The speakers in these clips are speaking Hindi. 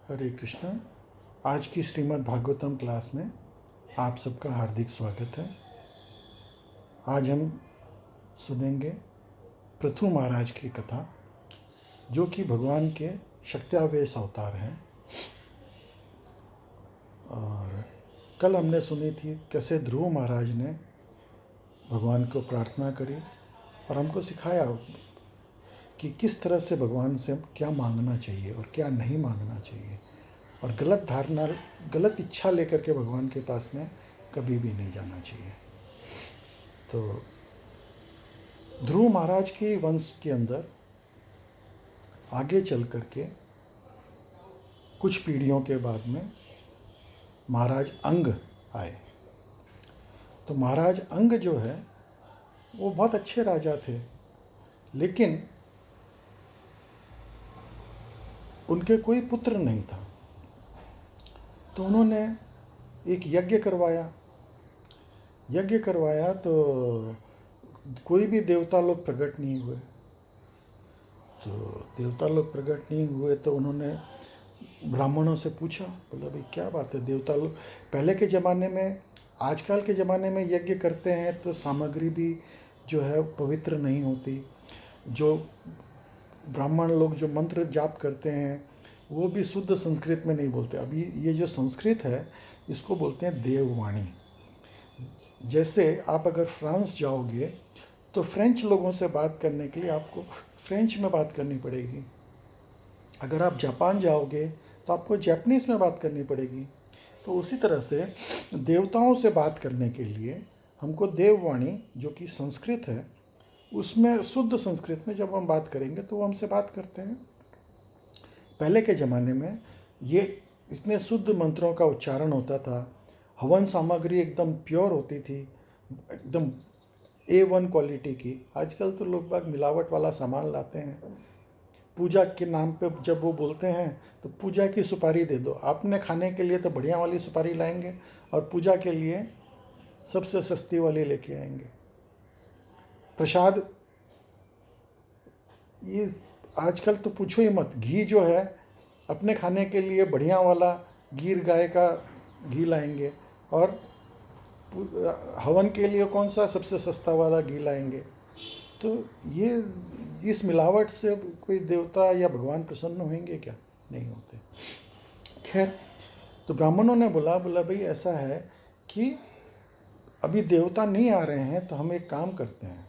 हरे कृष्णा। आज की श्रीमद् भागवतम क्लास में आप सबका हार्दिक स्वागत है। आज हम सुनेंगे पृथु महाराज की कथा, जो कि भगवान के शक्त्यावेश अवतार हैं। और कल हमने सुनी थी कैसे ध्रुव महाराज ने भगवान को प्रार्थना करी और हमको सिखाया कि किस तरह से भगवान से क्या मांगना चाहिए और क्या नहीं मांगना चाहिए, और गलत धारणा, गलत इच्छा लेकर के भगवान के पास में कभी भी नहीं जाना चाहिए। तो ध्रुव महाराज के वंश के अंदर आगे चल करके कुछ पीढ़ियों के बाद में महाराज अंग आए। तो महाराज अंग जो है वो बहुत अच्छे राजा थे, लेकिन उनके कोई पुत्र नहीं था। तो उन्होंने एक यज्ञ करवाया तो कोई भी देवता लोग प्रकट नहीं हुए। तो उन्होंने ब्राह्मणों से पूछा, बोला भाई क्या बात है, देवता लोग पहले के ज़माने में, आजकल के ज़माने में यज्ञ करते हैं तो सामग्री भी जो है पवित्र नहीं होती। जो ब्राह्मण लोग जो मंत्र जाप करते हैं वो भी शुद्ध संस्कृत में नहीं बोलते। अभी ये जो संस्कृत है इसको बोलते हैं देववाणी। जैसे आप अगर फ्रांस जाओगे तो फ्रेंच लोगों से बात करने के लिए आपको फ्रेंच में बात करनी पड़ेगी। अगर आप जापान जाओगे तो आपको जापानीज़ में बात करनी पड़ेगी। तो उसी तरह से देवताओं से बात करने के लिए हमको देववाणी, जो कि संस्कृत है, उसमें शुद्ध संस्कृत में जब हम बात करेंगे तो वो हमसे बात करते हैं। पहले के ज़माने में ये इतने शुद्ध मंत्रों का उच्चारण होता था। हवन सामग्री एकदम प्योर होती थी, एकदम A1 क्वालिटी की। आजकल तो लोग बाग मिलावट वाला सामान लाते हैं। पूजा के नाम पे जब वो बोलते हैं तो पूजा की सुपारी दे दो, आपने खाने के लिए तो बढ़िया वाली सुपारी लाएंगे और पूजा के लिए सबसे सस्ती वाली लेके आएंगे। प्रसाद ये आजकल तो पूछो ही मत। घी जो है अपने खाने के लिए बढ़िया वाला गिर गाय का घी लाएंगे, और हवन के लिए कौन सा सबसे सस्ता वाला घी लाएंगे। तो ये इस मिलावट से कोई देवता या भगवान प्रसन्न होंगे क्या? नहीं होते। खैर, तो ब्राह्मणों ने बोला भाई ऐसा है कि अभी देवता नहीं आ रहे हैं तो हम एक काम करते हैं,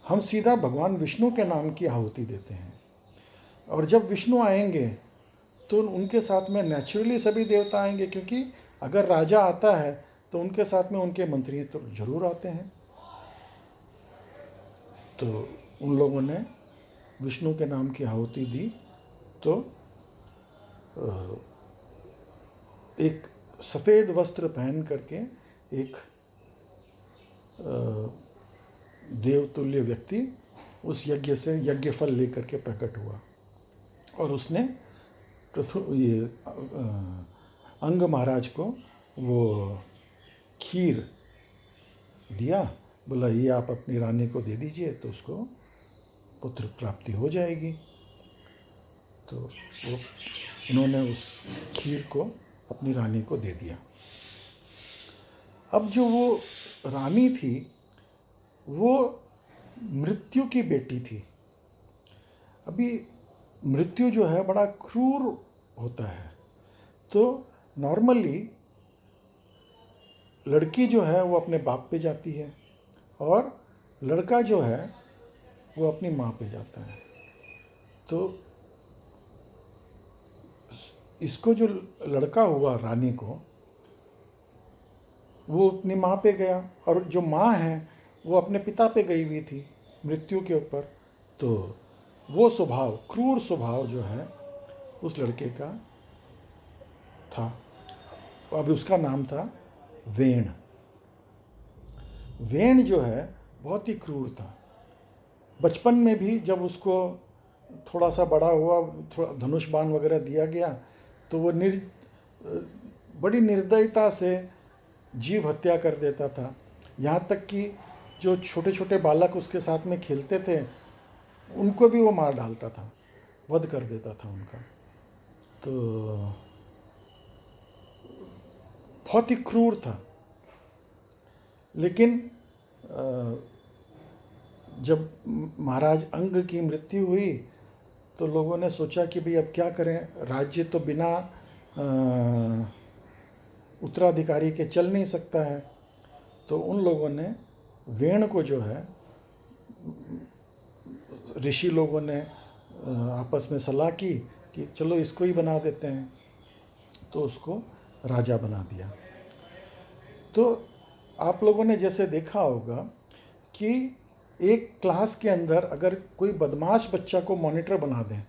हम सीधा भगवान विष्णु के नाम की आहुति देते हैं, और जब विष्णु आएंगे तो उनके साथ में नेचुरली सभी देवता आएंगे, क्योंकि अगर राजा आता है तो उनके साथ में उनके मंत्री तो जरूर आते हैं। तो उन लोगों ने विष्णु के नाम की आहुति दी। तो एक सफ़ेद वस्त्र पहन करके एक देवतुल्य व्यक्ति उस यज्ञ से यज्ञ फल लेकर के प्रकट हुआ, और उसने अंग महाराज को वो खीर दिया। बोला ये आप अपनी रानी को दे दीजिए तो उसको पुत्र प्राप्ति हो जाएगी। तो वो उन्होंने उस खीर को अपनी रानी को दे दिया। अब जो वो रानी थी वो मृत्यु की बेटी थी। अभी मृत्यु जो है बड़ा क्रूर होता है। तो नॉर्मली लड़की जो है वो अपने बाप पे जाती है और लड़का जो है वो अपनी माँ पे जाता है। तो इसको जो लड़का हुआ रानी को, वो अपनी माँ पे गया, और जो माँ है वो अपने पिता पे गई हुई थी मृत्यु के ऊपर। तो वो स्वभाव, क्रूर स्वभाव जो है उस लड़के का था। अब उसका नाम था वेण। वेण जो है बहुत ही क्रूर था। बचपन में भी जब उसको थोड़ा सा बड़ा हुआ, थोड़ा धनुष बाण वगैरह दिया गया, तो वो बड़ी निर्दयता से जीव हत्या कर देता था। यहाँ तक कि जो छोटे छोटे बालक उसके साथ में खेलते थे उनको भी वो मार डालता था, वध कर देता था उनका। तो बहुत ही क्रूर था। लेकिन जब महाराज अंग की मृत्यु हुई तो लोगों ने सोचा कि भाई अब क्या करें, राज्य तो बिना उत्तराधिकारी के चल नहीं सकता है। तो उन लोगों ने वेण को जो है, ऋषि लोगों ने आपस में सलाह की कि चलो इसको ही बना देते हैं, तो उसको राजा बना दिया। तो आप लोगों ने जैसे देखा होगा कि एक क्लास के अंदर अगर कोई बदमाश बच्चा को मॉनिटर बना दें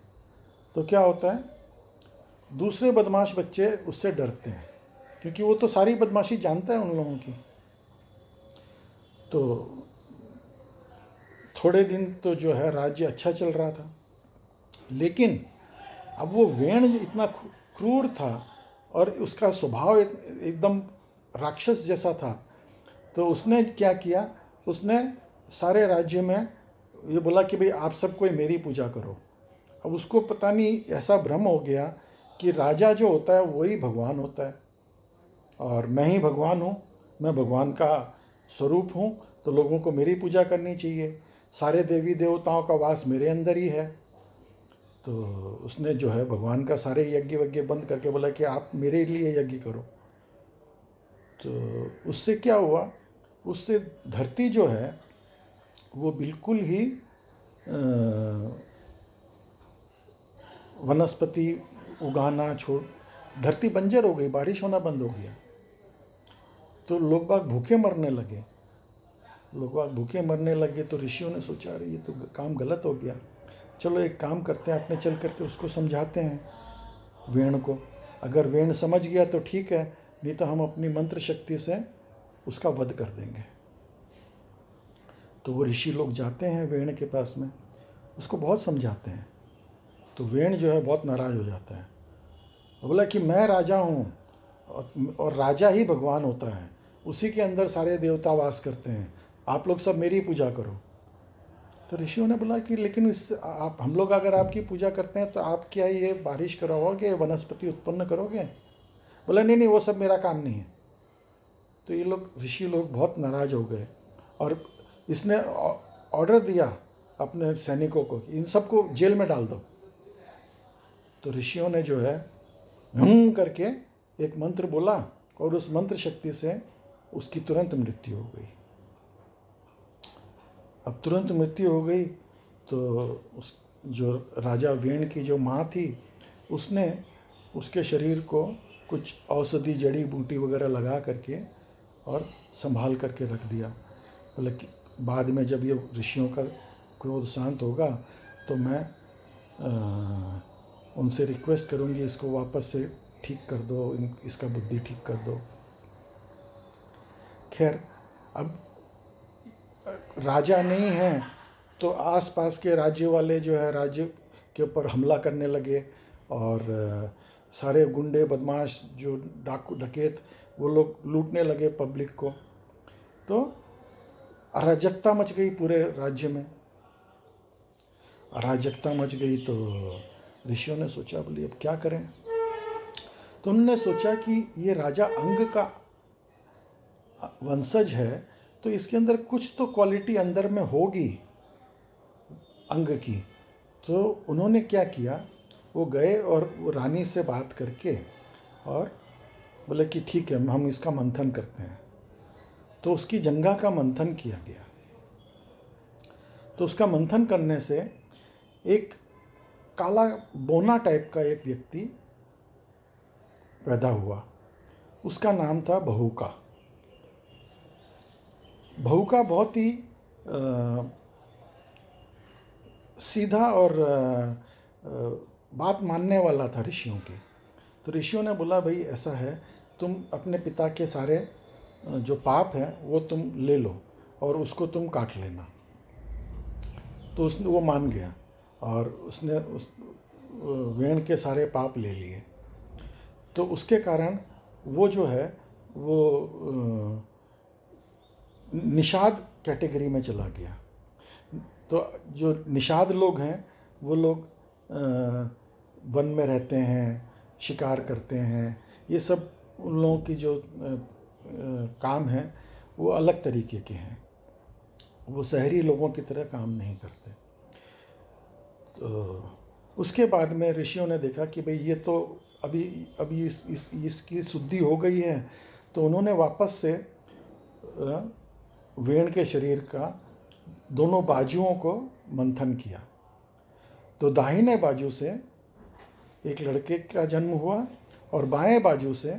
तो क्या होता है, दूसरे बदमाश बच्चे उससे डरते हैं, क्योंकि वो तो सारी बदमाशी जानता है उन लोगों की। तो थोड़े दिन तो जो है राज्य अच्छा चल रहा था, लेकिन अब वो वेण इतना क्रूर था और उसका स्वभाव एकदम राक्षस जैसा था। तो उसने क्या किया, उसने सारे राज्य में ये बोला कि भाई आप सब कोई मेरी पूजा करो। अब उसको पता नहीं ऐसा भ्रम हो गया कि राजा जो होता है वही भगवान होता है और मैं ही भगवान हूँ, मैं भगवान का स्वरूप हूँ, तो लोगों को मेरी पूजा करनी चाहिए, सारे देवी देवताओं का वास मेरे अंदर ही है। तो उसने जो है भगवान का सारे यज्ञ वज्ञ बंद करके बोला कि आप मेरे लिए यज्ञ करो। तो उससे क्या हुआ, उससे धरती जो है वो बिल्कुल ही वनस्पति उगाना छोड़, धरती बंजर हो गई, बारिश होना बंद हो गया। तो लोग बाग भूखे मरने लगे। तो ऋषियों ने सोचा अरे ये तो काम गलत हो गया, चलो एक काम करते हैं, अपने चल करके उसको समझाते हैं वेण को। अगर वेण समझ गया तो ठीक है, नहीं तो हम अपनी मंत्र शक्ति से उसका वध कर देंगे। तो वो ऋषि लोग जाते हैं वेण के पास में, उसको बहुत समझाते हैं। तो वेण जो है बहुत नाराज़ हो जाता है, बोला कि मैं राजा हूँ और राजा ही भगवान होता है, उसी के अंदर सारे देवता वास करते हैं, आप लोग सब मेरी पूजा करो। तो ऋषियों ने बोला कि लेकिन आप हम लोग अगर आपकी पूजा करते हैं तो आप क्या ये बारिश कराओगे, वनस्पति उत्पन्न करोगे? बोला नहीं नहीं, वो सब मेरा काम नहीं है। तो ये लोग ऋषि लोग बहुत नाराज़ हो गए और इसने ऑर्डर दिया अपने सैनिकों को कि इन सबको जेल में डाल दो। तो ऋषियों ने जो है करके एक मंत्र बोला और उस मंत्र शक्ति से उसकी तुरंत मृत्यु हो गई। अब तुरंत मृत्यु हो गई तो उस जो राजा वेण की जो माँ थी उसने उसके शरीर को कुछ औषधि जड़ी बूटी वगैरह लगा करके और संभाल करके रख दिया। बोले कि बाद में जब ये ऋषियों का क्रोध शांत होगा तो मैं उनसे रिक्वेस्ट करूँगी इसको वापस से ठीक कर दो, इसका बुद्धि ठीक कर दो। खैर अब राजा नहीं है तो आसपास के राज्य वाले जो है राज्य के ऊपर हमला करने लगे और सारे गुंडे बदमाश जो डाकू डकैत वो लोग लूटने लगे पब्लिक को। तो अराजकता मच गई पूरे राज्य में। अराजकता मच गई तो ऋषियों ने सोचा बोले अब क्या करें। तो उन्होंने सोचा कि ये राजा अंग का वंशज है तो इसके अंदर कुछ तो क्वालिटी अंदर में होगी अंग की। तो उन्होंने क्या किया, वो गए और वो रानी से बात करके और बोले कि ठीक है हम इसका मंथन करते हैं। तो उसकी जंघा का मंथन किया गया। तो उसका मंथन करने से एक काला बोना टाइप का एक व्यक्ति पैदा हुआ। उसका नाम था बहुका। बहुका बहुत ही सीधा और बात मानने वाला था ऋषियों की। तो ऋषियों ने बोला भाई ऐसा है, तुम अपने पिता के सारे जो पाप हैं वो तुम ले लो और उसको तुम काट लेना। तो उसने वो मान गया और उसने उस वेण के सारे पाप ले लिए। तो उसके कारण वो जो है वो निषाद कैटेगरी में चला गया। तो जो निषाद लोग हैं वो लोग वन में रहते हैं, शिकार करते हैं, ये सब उन लोगों की जो काम है वो अलग तरीके के हैं, वो शहरी लोगों की तरह काम नहीं करते। तो उसके बाद में ऋषियों ने देखा कि भाई ये तो अभी अभी इसकी शुद्धि हो गई है, तो उन्होंने वापस से वेण के शरीर का दोनों बाजुओं को मंथन किया। तो दाहिने बाजू से एक लड़के का जन्म हुआ और बाएं बाजू से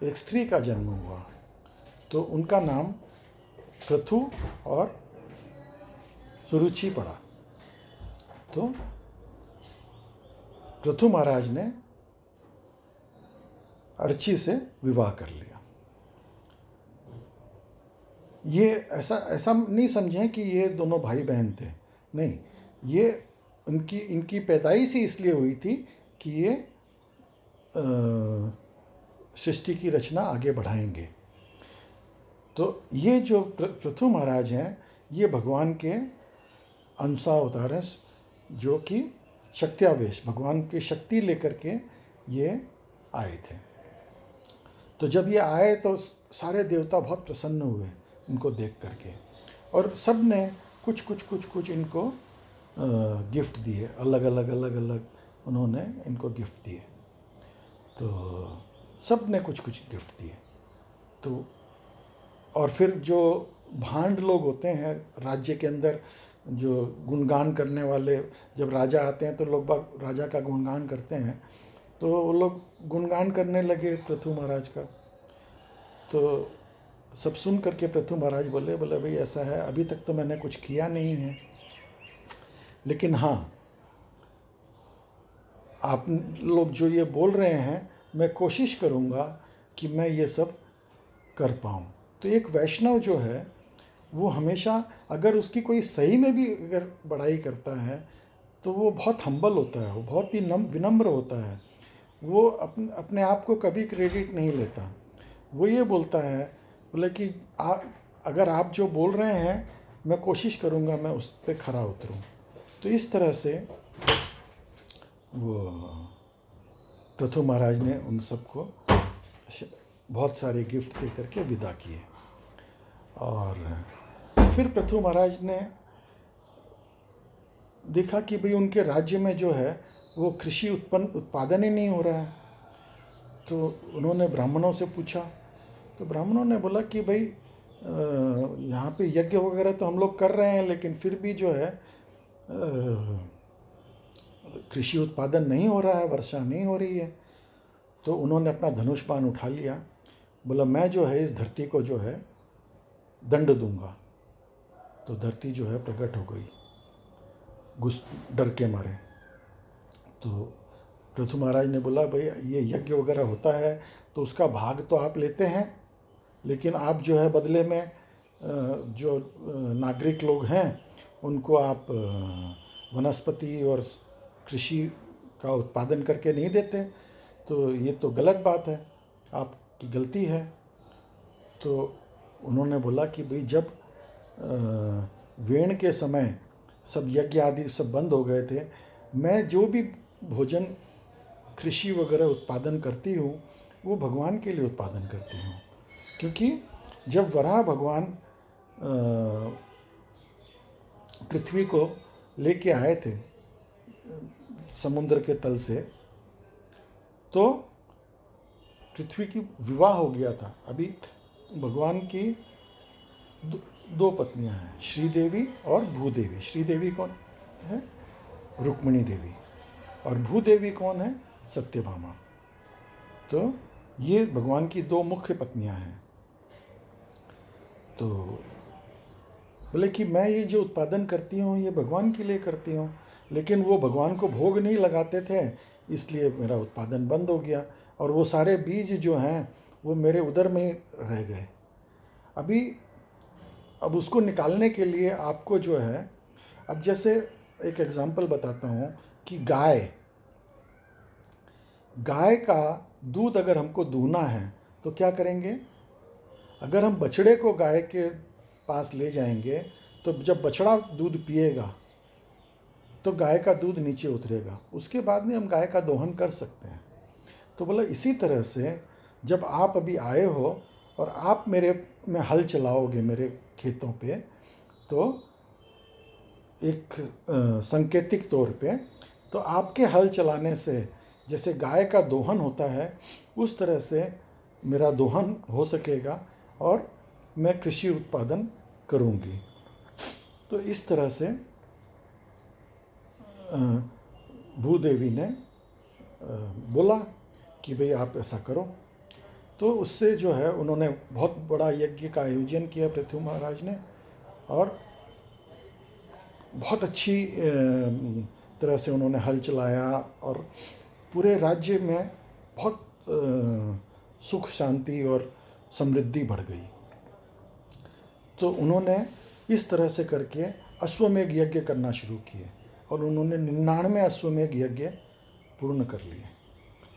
एक स्त्री का जन्म हुआ। तो उनका नाम पृथु और सुरुचि पड़ा। तो पृथु महाराज ने अर्ची से विवाह कर लिया। ये ऐसा नहीं समझें कि ये दोनों भाई बहन थे, नहीं, ये इनकी पैदाइश ही इसलिए हुई थी कि ये सृष्टि की रचना आगे बढ़ाएंगे। तो ये जो पृथु महाराज हैं, ये भगवान के अंशावतार हैं, जो कि शक्त्यावेश, भगवान की शक्ति लेकर के ये आए थे। तो जब ये आए तो सारे देवता बहुत प्रसन्न हुए इनको देख करके, और सब ने कुछ इनको गिफ्ट दिए, अलग अलग उन्होंने इनको गिफ्ट दिए। तो सब ने कुछ गिफ्ट दिए। तो और फिर जो भांड लोग होते हैं राज्य के अंदर, जो गुणगान करने वाले, जब राजा आते हैं तो लोग बाग राजा का गुणगान करते हैं, तो वो लोग गुणगान करने लगे पृथु महाराज का। तो सब सुन करके पृथु महाराज बोले भाई ऐसा है, अभी तक तो मैंने कुछ किया नहीं है, लेकिन हाँ, आप लोग जो ये बोल रहे हैं, मैं कोशिश करूँगा कि मैं ये सब कर पाऊँ। तो एक वैष्णव जो है वो हमेशा, अगर उसकी कोई सही में भी अगर बड़ाई करता है तो वो बहुत हम्बल होता है, वो बहुत ही विनम्र होता है। वो अपने आप को कभी क्रेडिट नहीं लेता। वो ये बोलता है, बोले कि अगर आप जो बोल रहे हैं, मैं कोशिश करूँगा मैं उस पर खरा उतरूँ। तो इस तरह से वो पृथु महाराज ने उन सबको बहुत सारे गिफ्ट दे करके विदा किए। और फिर पृथु महाराज ने देखा कि भाई उनके राज्य में जो है वो कृषि उत्पादन ही नहीं हो रहा है। तो उन्होंने ब्राह्मणों से पूछा, तो ब्राह्मणों ने बोला कि भाई यहाँ पे यज्ञ वगैरह तो हम लोग कर रहे हैं, लेकिन फिर भी जो है कृषि उत्पादन नहीं हो रहा है, वर्षा नहीं हो रही है। तो उन्होंने अपना धनुष बाण उठा लिया, बोला मैं जो है इस धरती को जो है दंड दूंगा। तो धरती जो है प्रकट हो गई डर के मारे। तो पृथु महाराज ने बोला भाई ये यज्ञ वगैरह होता है तो उसका भाग तो आप लेते हैं, लेकिन आप जो है बदले में जो नागरिक लोग हैं उनको आप वनस्पति और कृषि का उत्पादन करके नहीं देते, तो ये तो गलत बात है, आपकी गलती है। तो उन्होंने बोला कि भाई जब वेण के समय सब यज्ञ आदि सब बंद हो गए थे, मैं जो भी भोजन कृषि वगैरह उत्पादन करती हूँ वो भगवान के लिए उत्पादन करती हूँ। क्योंकि जब वराह भगवान पृथ्वी को लेके आए थे समुद्र के तल से, तो पृथ्वी की विवाह हो गया था। अभी भगवान की दो पत्नियां हैं, श्रीदेवी और भूदेवी। श्रीदेवी कौन है? रुक्मिणी देवी। और भूदेवी कौन है? सत्यभामा। तो ये भगवान की दो मुख्य पत्नियां हैं। तो बोले कि मैं ये जो उत्पादन करती हूँ ये भगवान के लिए करती हूँ, लेकिन वो भगवान को भोग नहीं लगाते थे, इसलिए मेरा उत्पादन बंद हो गया और वो सारे बीज जो हैं वो मेरे उदर में ही रह गए। अब उसको निकालने के लिए आपको जो है, अब जैसे एक एग्जांपल बताता हूँ कि गाय का दूध अगर हमको दूहना है तो क्या करेंगे? अगर हम बछड़े को गाय के पास ले जाएंगे तो जब बछड़ा दूध पिएगा तो गाय का दूध नीचे उतरेगा, उसके बाद में हम गाय का दोहन कर सकते हैं। तो बोला इसी तरह से जब आप अभी आए हो और आप मेरे में हल चलाओगे मेरे खेतों पे, तो एक सांकेतिक तौर पे, तो आपके हल चलाने से जैसे गाय का दोहन होता है उस तरह से मेरा दोहन हो सकेगा और मैं कृषि उत्पादन करूँगी। तो इस तरह से भूदेवी ने बोला कि भाई आप ऐसा करो। तो उससे जो है उन्होंने बहुत बड़ा यज्ञ का आयोजन किया पृथ्वी महाराज ने, और बहुत अच्छी तरह से उन्होंने हल चलाया और पूरे राज्य में बहुत सुख शांति और समृद्धि बढ़ गई। तो उन्होंने इस तरह से करके अश्वमेघ यज्ञ करना शुरू किए और उन्होंने 99 अश्वमेघ यज्ञ पूर्ण कर लिए।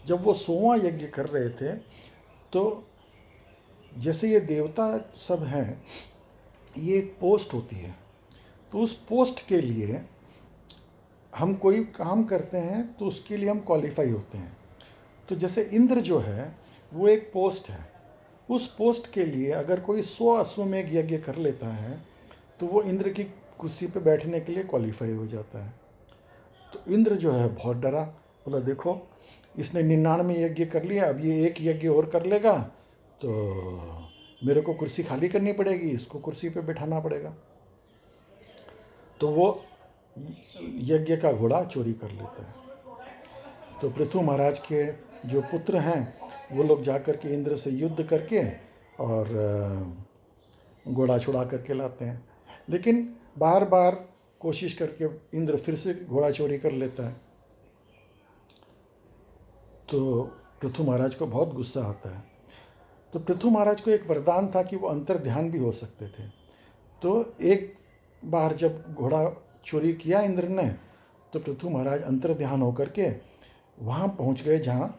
जब वो 100वां यज्ञ कर रहे थे तो जैसे ये देवता सब हैं, ये एक पोस्ट होती है, तो उस पोस्ट के लिए हम कोई काम करते हैं तो उसके लिए हम क्वालिफाई होते हैं। तो जैसे इंद्र जो है वो एक पोस्ट है, उस पोस्ट के लिए अगर कोई 100 अश्वमेघ यज्ञ कर लेता है तो वो इंद्र की कुर्सी पे बैठने के लिए क्वालिफाई हो जाता है। तो इंद्र जो है बहुत डरा, बोला देखो इसने 99 यज्ञ कर लिया, अब ये एक यज्ञ और कर लेगा तो मेरे को कुर्सी खाली करनी पड़ेगी, इसको कुर्सी पे बैठाना पड़ेगा। तो वो यज्ञ का घोड़ा चोरी कर लेता है। तो पृथु महाराज के जो पुत्र हैं वो लोग जाकर के इंद्र से युद्ध करके और घोड़ा छुड़ा करके लाते हैं, लेकिन बार बार कोशिश करके इंद्र फिर से घोड़ा चोरी कर लेता है। तो पृथु महाराज को बहुत गुस्सा आता है। तो पृथु महाराज को एक वरदान था कि वो अंतर ध्यान भी हो सकते थे। तो एक बार जब घोड़ा चोरी किया इंद्र ने, तो पृथु महाराज अंतर ध्यान होकर के वहाँ पहुँच गए जहाँ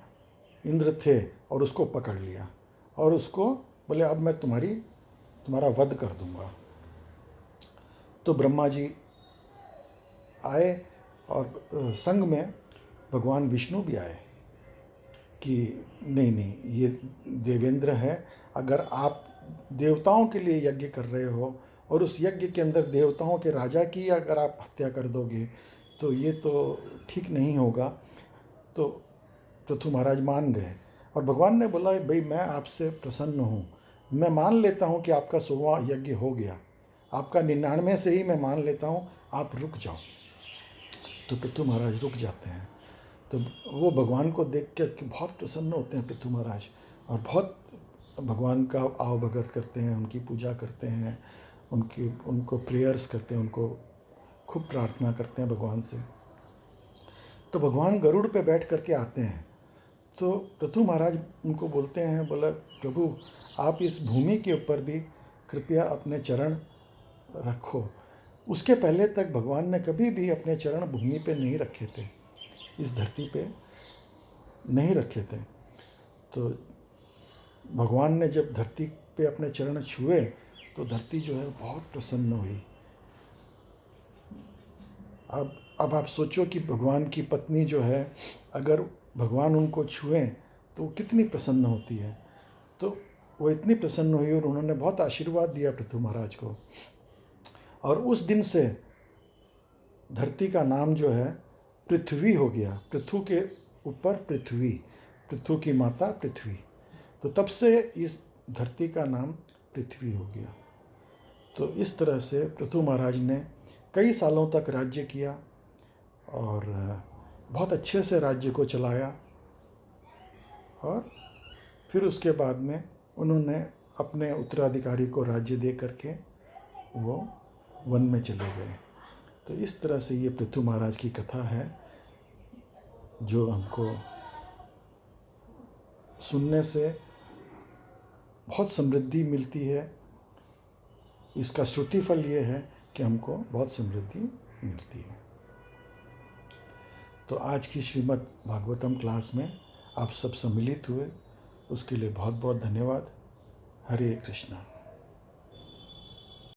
इंद्र थे और उसको पकड़ लिया और उसको बोले अब मैं तुम्हारा वध कर दूंगा। तो ब्रह्मा जी आए और संग में भगवान विष्णु भी आए कि नहीं नहीं ये देवेंद्र है, अगर आप देवताओं के लिए यज्ञ कर रहे हो और उस यज्ञ के अंदर देवताओं के राजा की अगर आप हत्या कर दोगे तो ये तो ठीक नहीं होगा। तो पृथु महाराज मान गए और भगवान ने बोला भाई मैं आपसे प्रसन्न हूँ, मैं मान लेता हूँ कि आपका 100वां यज्ञ हो गया, आपका 99 से ही मैं मान लेता हूँ, आप रुक जाओ। तो पृथु महाराज रुक जाते हैं। तो वो भगवान को देख कर के बहुत प्रसन्न होते हैं पृथु महाराज और बहुत भगवान का आव भगत करते हैं, उनकी पूजा करते हैं, उनको प्रेयर्स करते हैं, उनको खूब प्रार्थना करते हैं भगवान से। तो भगवान गरुड़ पे बैठ करके आते हैं। तो पृथु महाराज उनको बोलते हैं, बोला प्रभु आप इस भूमि के ऊपर भी कृपया अपने चरण रखो। उसके पहले तक भगवान ने कभी भी अपने चरण भूमि पे नहीं रखे थे, इस धरती पे नहीं रखे थे। तो भगवान ने जब धरती पे अपने चरण छुए तो धरती जो है बहुत प्रसन्न हुई। अब आप सोचो कि भगवान की पत्नी जो है, अगर भगवान उनको छुएं तो कितनी प्रसन्न होती है। तो वो इतनी प्रसन्न हुई और उन्होंने बहुत आशीर्वाद दिया पृथु महाराज को। और उस दिन से धरती का नाम जो है पृथ्वी हो गया। पृथु के ऊपर पृथ्वी, पृथु की माता पृथ्वी। तो तब से इस धरती का नाम पृथ्वी हो गया। तो इस तरह से पृथु महाराज ने कई सालों तक राज्य किया और बहुत अच्छे से राज्य को चलाया। और फिर उसके बाद में उन्होंने अपने उत्तराधिकारी को राज्य दे करके वो वन में चले गए। तो इस तरह से ये पृथु महाराज की कथा है जो हमको सुनने से बहुत समृद्धि मिलती है। इसका श्रुति फल ये है कि हमको बहुत समृद्धि मिलती है। तो आज की श्रीमद् भागवतम क्लास में आप सब सम्मिलित हुए, उसके लिए बहुत बहुत धन्यवाद। हरे कृष्णा।